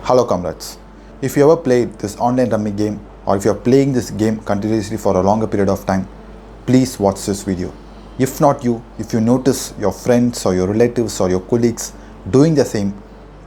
Hello comrades. If you ever played this online rummy game or if you are playing this game continuously for a longer period of time, please watch this video. If not you, if you notice your friends or your relatives or your colleagues doing the same,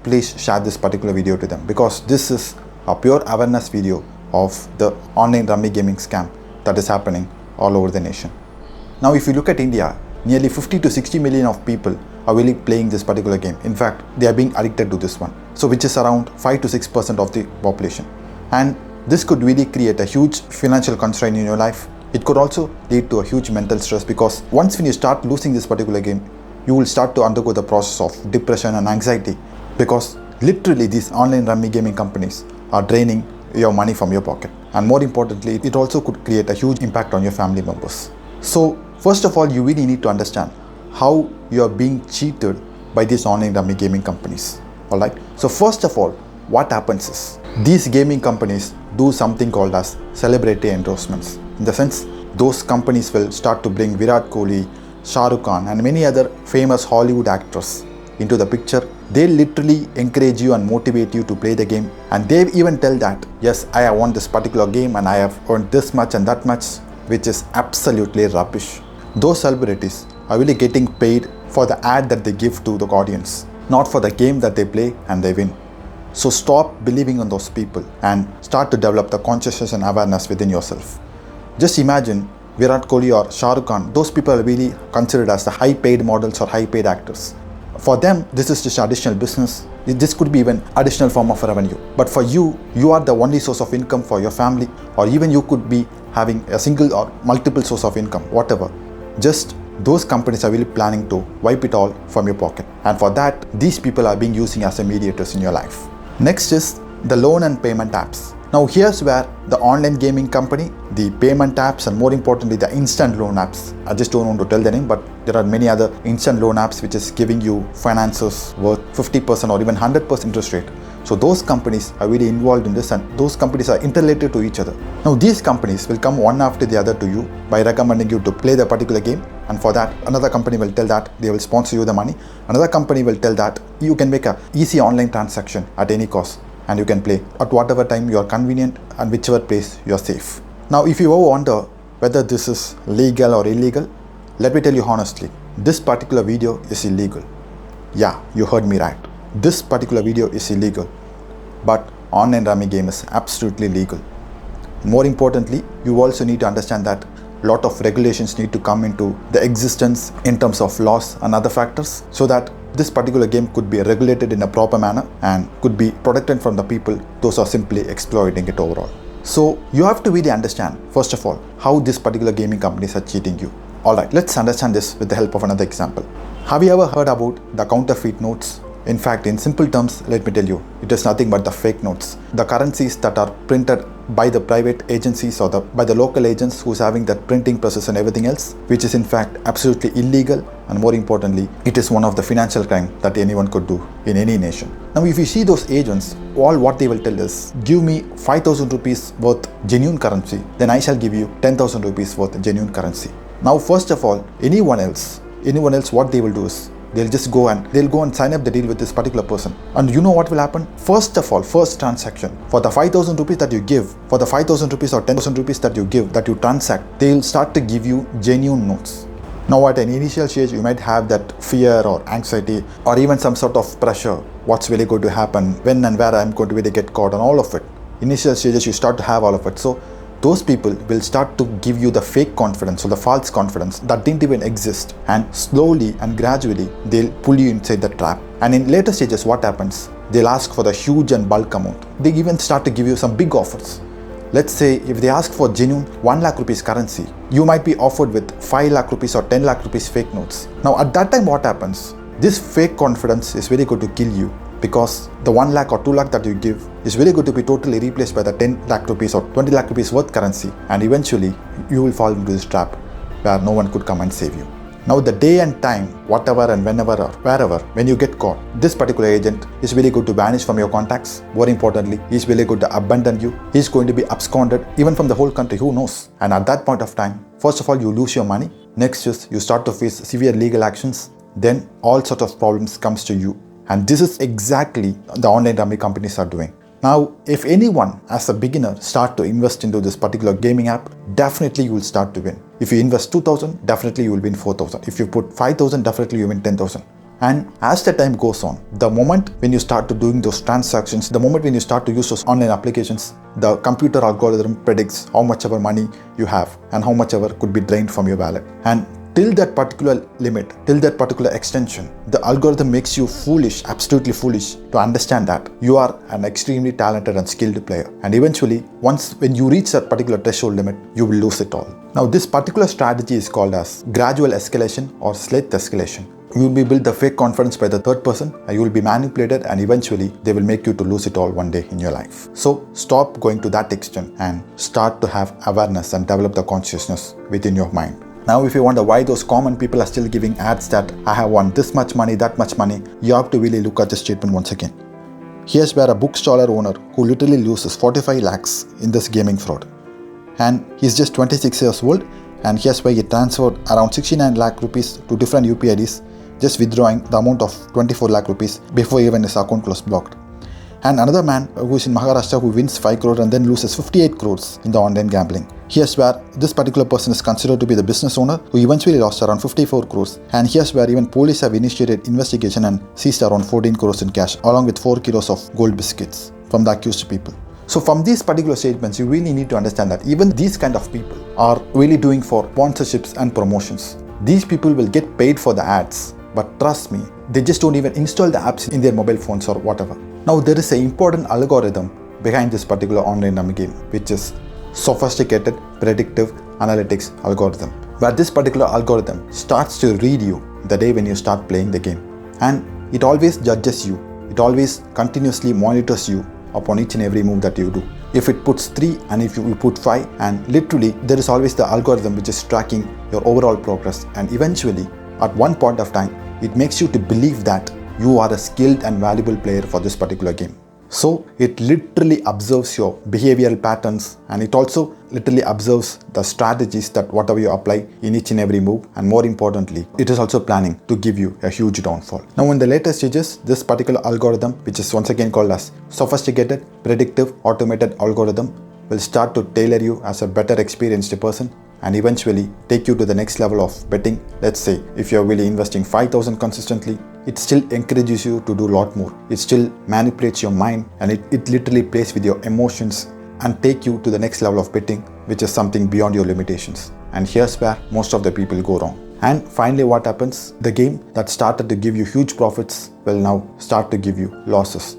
please share this particular video to them because this is a pure awareness video of the online rummy gaming scam that is happening all over the nation. Now if you look at India, nearly 50 to 60 million of people are really playing this particular game. In fact, they are being addicted to this one. So which is around 5 to 6% of the population. And this could really create a huge financial constraint in your life. It could also lead to a huge mental stress because once when you start losing this particular game, you will start to undergo the process of depression and anxiety because literally these online rummy gaming companies are draining your money from your pocket. And more importantly, it also could create a huge impact on your family members. So first of all, you really need to understand how you are being cheated by these online rummy gaming companies. Alright. So first of all, what happens is these gaming companies do something called as celebrity endorsements. In the sense, those companies will start to bring Virat Kohli, Shah Rukh Khan and many other famous Hollywood actors into the picture. They literally encourage you and motivate you to play the game, and they even tell that yes, I have won this particular game and I have earned this much and that much, which is absolutely rubbish. Those celebrities are really getting paid for the ad that they give to the audience, not for the game that they play and they win. So stop believing on those people and start to develop the consciousness and awareness within yourself. Just imagine Virat Kohli or Shah Rukh Khan, those people are really considered as the high paid models or high paid actors. For them, this is just additional business. This could be even additional form of revenue. But for you, you are the only source of income for your family, or even you could be having a single or multiple source of income, whatever. Just those companies are really planning to wipe it all from your pocket. And for that, these people are being using as a mediators in your life. Next is the loan and payment apps. Now here's where the online gaming company, the payment apps and more importantly the instant loan apps, I just don't want to tell the name, but there are many other instant loan apps which is giving you finances worth 50% or even 100% interest rate. So those companies are really involved in this and those companies are interrelated to each other. Now these companies will come one after the other to you by recommending you to play the particular game, and for that another company will tell that they will sponsor you the money. Another company will tell that you can make an easy online transaction at any cost and you can play at whatever time you are convenient and whichever place you are safe. Now if you ever wonder whether this is legal or illegal, let me tell you honestly, this particular video is illegal. Yeah, you heard me right. This particular video is illegal, but online rummy game is absolutely legal. More importantly, you also need to understand that a lot of regulations need to come into the existence in terms of laws and other factors so that this particular game could be regulated in a proper manner and could be protected from the people those are simply exploiting it overall. So you have to really understand, first of all, how this particular gaming companies are cheating you. Alright, let's understand this with the help of another example. Have you ever heard about the counterfeit notes? In fact, in simple terms, let me tell you, it is nothing but the fake notes. The currencies that are printed by the private agencies or by the local agents who's having that printing process and everything else, which is in fact absolutely illegal, and more importantly, it is one of the financial crime that anyone could do in any nation. Now if you see those agents, all what they will tell is, give me 5,000 rupees worth genuine currency, then I shall give you 10,000 rupees worth genuine currency. Now first of all, anyone else what they will do is, they'll go and sign up the deal with this particular person. And you know what will happen? First of all, first transaction, for the 5,000 rupees that you give, for the 5,000 rupees or 10,000 rupees that you give, that you transact, they'll start to give you genuine notes. Now at an initial stage, you might have that fear or anxiety or even some sort of pressure. What's really going to happen? When and where I'm going to really get caught and all of it. Initial stages, you start to have all of it. So those people will start to give you the fake confidence or the false confidence that didn't even exist, and slowly and gradually they'll pull you inside the trap. And in later stages, what happens? They'll ask for the huge and bulk amount. They even start to give you some big offers. Let's say if they ask for genuine 1 lakh rupees currency, you might be offered with 5 lakh rupees or 10 lakh rupees fake notes. Now at that time what happens? This fake confidence is very good to kill you, because the 1 lakh or 2 lakh that you give is very good to be totally replaced by the 10 lakh rupees or 20 lakh rupees worth currency, and eventually you will fall into this trap where no one could come and save you. Now the day and time, whatever and whenever or wherever, when you get caught, this particular agent is really good to vanish from your contacts. More importantly, he's really good to abandon you. He's going to be absconded even from the whole country, who knows. And at that point of time, first of all, you lose your money. Next is you start to face severe legal actions. Then all sorts of problems comes to you And this is exactly the online rummy companies are doing. Now, if anyone as a beginner start to invest into this particular gaming app, definitely you will start to win. If you invest 2,000, definitely you will win 4,000. If you put 5,000, definitely you win 10,000. And as the time goes on, the moment when you start to doing those transactions, the moment when you start to use those online applications, the computer algorithm predicts how much ever money you have and how much ever could be drained from your wallet. And till that particular limit, till that particular extension, the algorithm makes you foolish, absolutely foolish, to understand that you are an extremely talented and skilled player. And eventually, once when you reach that particular threshold limit, you will lose it all. Now, this particular strategy is called as gradual escalation or stealth escalation. You will be built the fake confidence by the third person, and you will be manipulated, and eventually they will make you to lose it all one day in your life. So stop going to that extent and start to have awareness and develop the consciousness within your mind. Now, if you wonder why those common people are still giving ads that I have won this much money, that much money, you have to really look at the statement once again. Here's where a bookstall owner who literally loses 45 lakhs in this gaming fraud. And he's just 26 years old, and here's where he transferred around 69 lakh rupees to different UPIDs, just withdrawing the amount of 24 lakh rupees before even his account was blocked. And another man who is in Maharashtra who wins 5 crores and then loses 58 crores in the online gambling. Here's where this particular person is considered to be the business owner who eventually lost around 54 crores. And here's where even police have initiated investigation and seized around 14 crores in cash along with 4 kilos of gold biscuits from the accused people. So from these particular statements, you really need to understand that even these kind of people are really doing for sponsorships and promotions. These people will get paid for the ads. But trust me, they just don't even install the apps in their mobile phones or whatever. Now there is an important algorithm behind this particular online rummy game, which is sophisticated predictive analytics algorithm, where this particular algorithm starts to read you the day when you start playing the game. And it always judges you. It always continuously monitors you upon each and every move that you do. If it puts 3 and if you put 5, and literally there is always the algorithm which is tracking your overall progress, and eventually at one point of time, it makes you to believe that you are a skilled and valuable player for this particular game. So it literally observes your behavioral patterns, and it also literally observes the strategies that whatever you apply in each and every move, and more importantly, it is also planning to give you a huge downfall. Now in the later stages, this particular algorithm, which is once again called as sophisticated predictive automated algorithm, will start to tailor you as a better experienced person and eventually take you to the next level of betting. Let's say if you're really investing 5,000 consistently, it still encourages you to do a lot more. It still manipulates your mind, and it literally plays with your emotions and take you to the next level of betting, which is something beyond your limitations. And here's where most of the people go wrong. And finally what happens? The game that started to give you huge profits will now start to give you losses.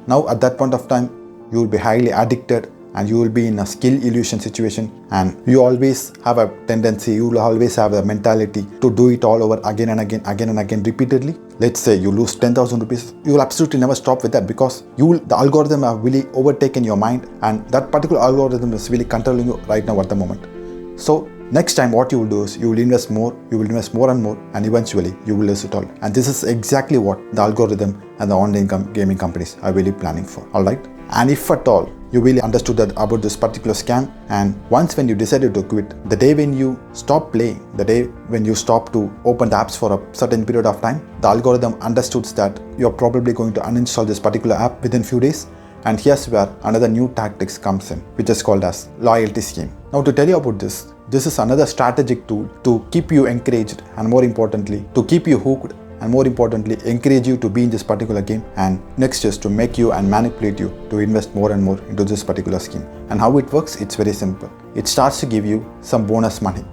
Now at that point of time, you will be highly addicted, and you will be in a skill illusion situation, and you always have a tendency, you will always have a mentality to do it all over again and again repeatedly. Let's say you lose 10,000 rupees, you will absolutely never stop with that, because the algorithm have really overtaken your mind, and that particular algorithm is really controlling you right now at the moment. So next time what you will do is you will invest more and more, and eventually you will lose it all. And this is exactly what the algorithm and the online gaming companies are really planning for. Alright? And if at all you really understood that about this particular scam, and once when you decided to quit, the day when you stop playing, the day when you stop to open the apps for a certain period of time, the algorithm understood that you're probably going to uninstall this particular app within few days. And here's where another new tactics comes in, which is called as loyalty scheme. Now to tell you about this is another strategic tool to keep you encouraged, and more importantly to keep you hooked, and more importantly encourage you to be in this particular game, and next is to make you and manipulate you to invest more and more into this particular scheme. And how it works, it's very simple. It starts to give you some bonus money,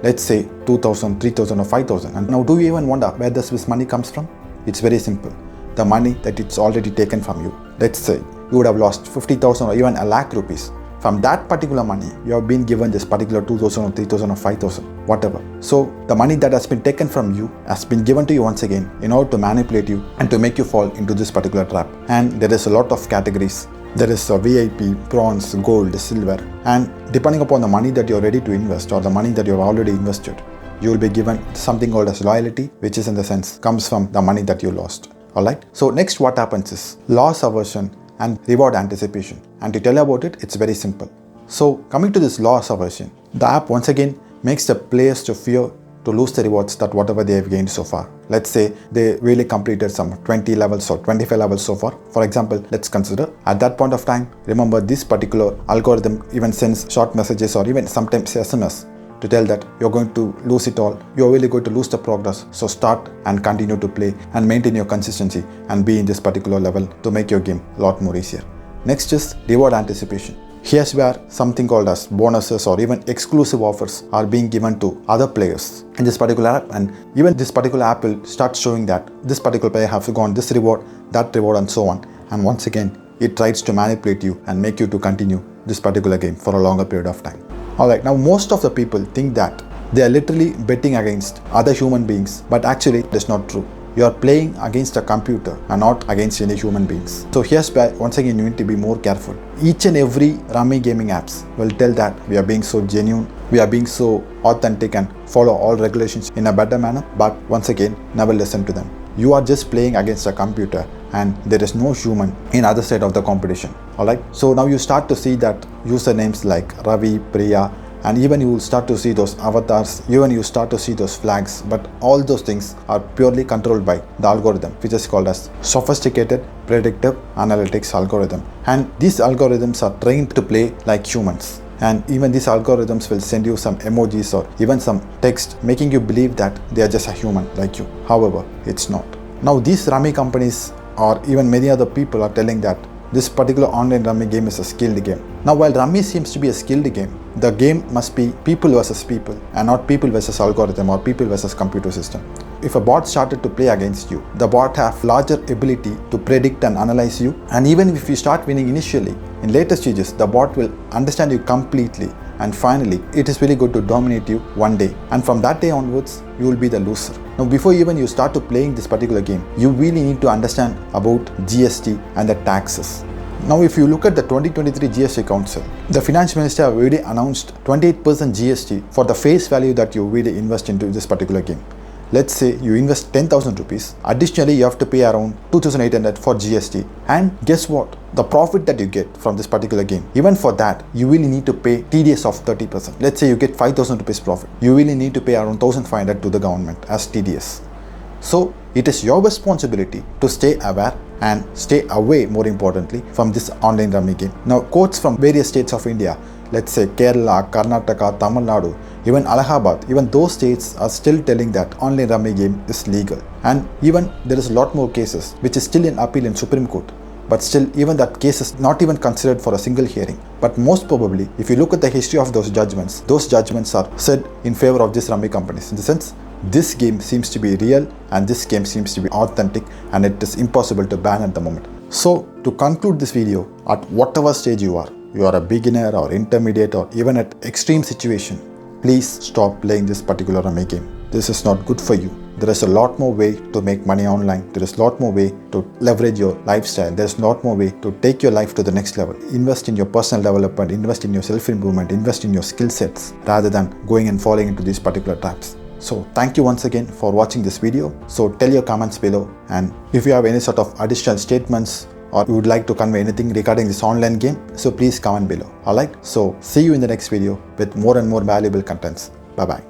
let's say 2,000, 3,000 or 5,000. And now do you even wonder where this money comes from? It's very simple. The money that it's already taken from you. Let's say you would have lost 50,000 or even a lakh rupees. From that particular money, you have been given this particular 2,000 or 3,000 or 5,000, whatever. So the money that has been taken from you has been given to you once again in order to manipulate you and to make you fall into this particular trap. And there is a lot of categories. There is a VIP, bronze, gold, silver, and depending upon the money that you're ready to invest or the money that you've already invested, you will be given something called as loyalty, which is in the sense comes from the money that you lost. Alright. So next what happens is loss aversion and reward anticipation. And to tell you about it, it's very simple. So coming to this loss aversion, the app once again makes the players to fear to lose the rewards that whatever they have gained so far. Let's say they really completed some 20 levels or 25 levels so far. For example, let's consider at that point of time, remember this particular algorithm even sends short messages or even sometimes SMS to tell that you're going to lose it all, you're really going to lose the progress. So start and continue to play and maintain your consistency and be in this particular level to make your game a lot more easier. Next is reward anticipation. Here's where something called as bonuses or even exclusive offers are being given to other players in this particular app, and even this particular app will start showing that this particular player has gone this reward, that reward and so on. And once again, it tries to manipulate you and make you to continue this particular game for a longer period of time. Alright, now most of the people think that they are literally betting against other human beings, but actually that's not true. You are playing against a computer and not against any human beings. So here's where once again you need to be more careful. Each and every Rummy gaming apps will tell that we are being so genuine, we are being so authentic and follow all regulations in a better manner, but once again never listen to them. You are just playing against a computer and there is no human in other side of the competition. Alright, so now you start to see that usernames like Ravi, Priya, and even you will start to see those avatars, even you start to see those flags, but all those things are purely controlled by the algorithm, which is called as sophisticated predictive analytics algorithm. And these algorithms are trained to play like humans. And even these algorithms will send you some emojis or even some text making you believe that they are just a human like you. However, it's not. Now these Rummy companies or even many other people are telling that this particular online Rummy game is a skilled game. Now while Rummy seems to be a skilled game, the game must be people versus people and not people versus algorithm or people versus computer system. If a bot started to play against you, the bot have larger ability to predict and analyze you, and even if you start winning initially, in later stages the bot will understand you completely, and finally it is really good to dominate you one day, and from that day onwards you will be the loser. Now before even you start to playing this particular game, you really need to understand about GST and the taxes. Now if you look at the 2023 GST Council, the Finance Minister have already announced 28% GST for the face value that you really invest into this particular game. Let's say you invest 10,000 rupees, additionally you have to pay around 2,800 for GST, and guess what? The profit that you get from this particular game, even for that you really need to pay TDS of 30%. Let's say you get 5,000 rupees profit, you really need to pay around 1,500 to the government as TDS. So it is your responsibility to stay aware and stay away, more importantly, from this online Rummy game. Now courts from various states of India, let's say Kerala, Karnataka, Tamil Nadu, even Allahabad, even those states are still telling that online Rummy game is legal. And even there is a lot more cases which is still in appeal in Supreme Court. But still, even that case is not even considered for a single hearing. But most probably, if you look at the history of those judgments are said in favor of these Rummy companies. In the sense, this game seems to be real and this game seems to be authentic and it is impossible to ban at the moment. So, to conclude this video, at whatever stage you are a beginner or intermediate or even at extreme situation, please stop playing this particular Rummy game. This is not good for you. There is a lot more way to make money online. There is a lot more way to leverage your lifestyle. There is a lot more way to take your life to the next level. Invest in your personal development, invest in your self-improvement, invest in your skill sets rather than going and falling into these particular traps. So thank you once again for watching this video. So tell your comments below, and if you have any sort of additional statements or you would like to convey anything regarding this online game, so please comment below. Alright, so see you in the next video with more and more valuable contents. Bye bye.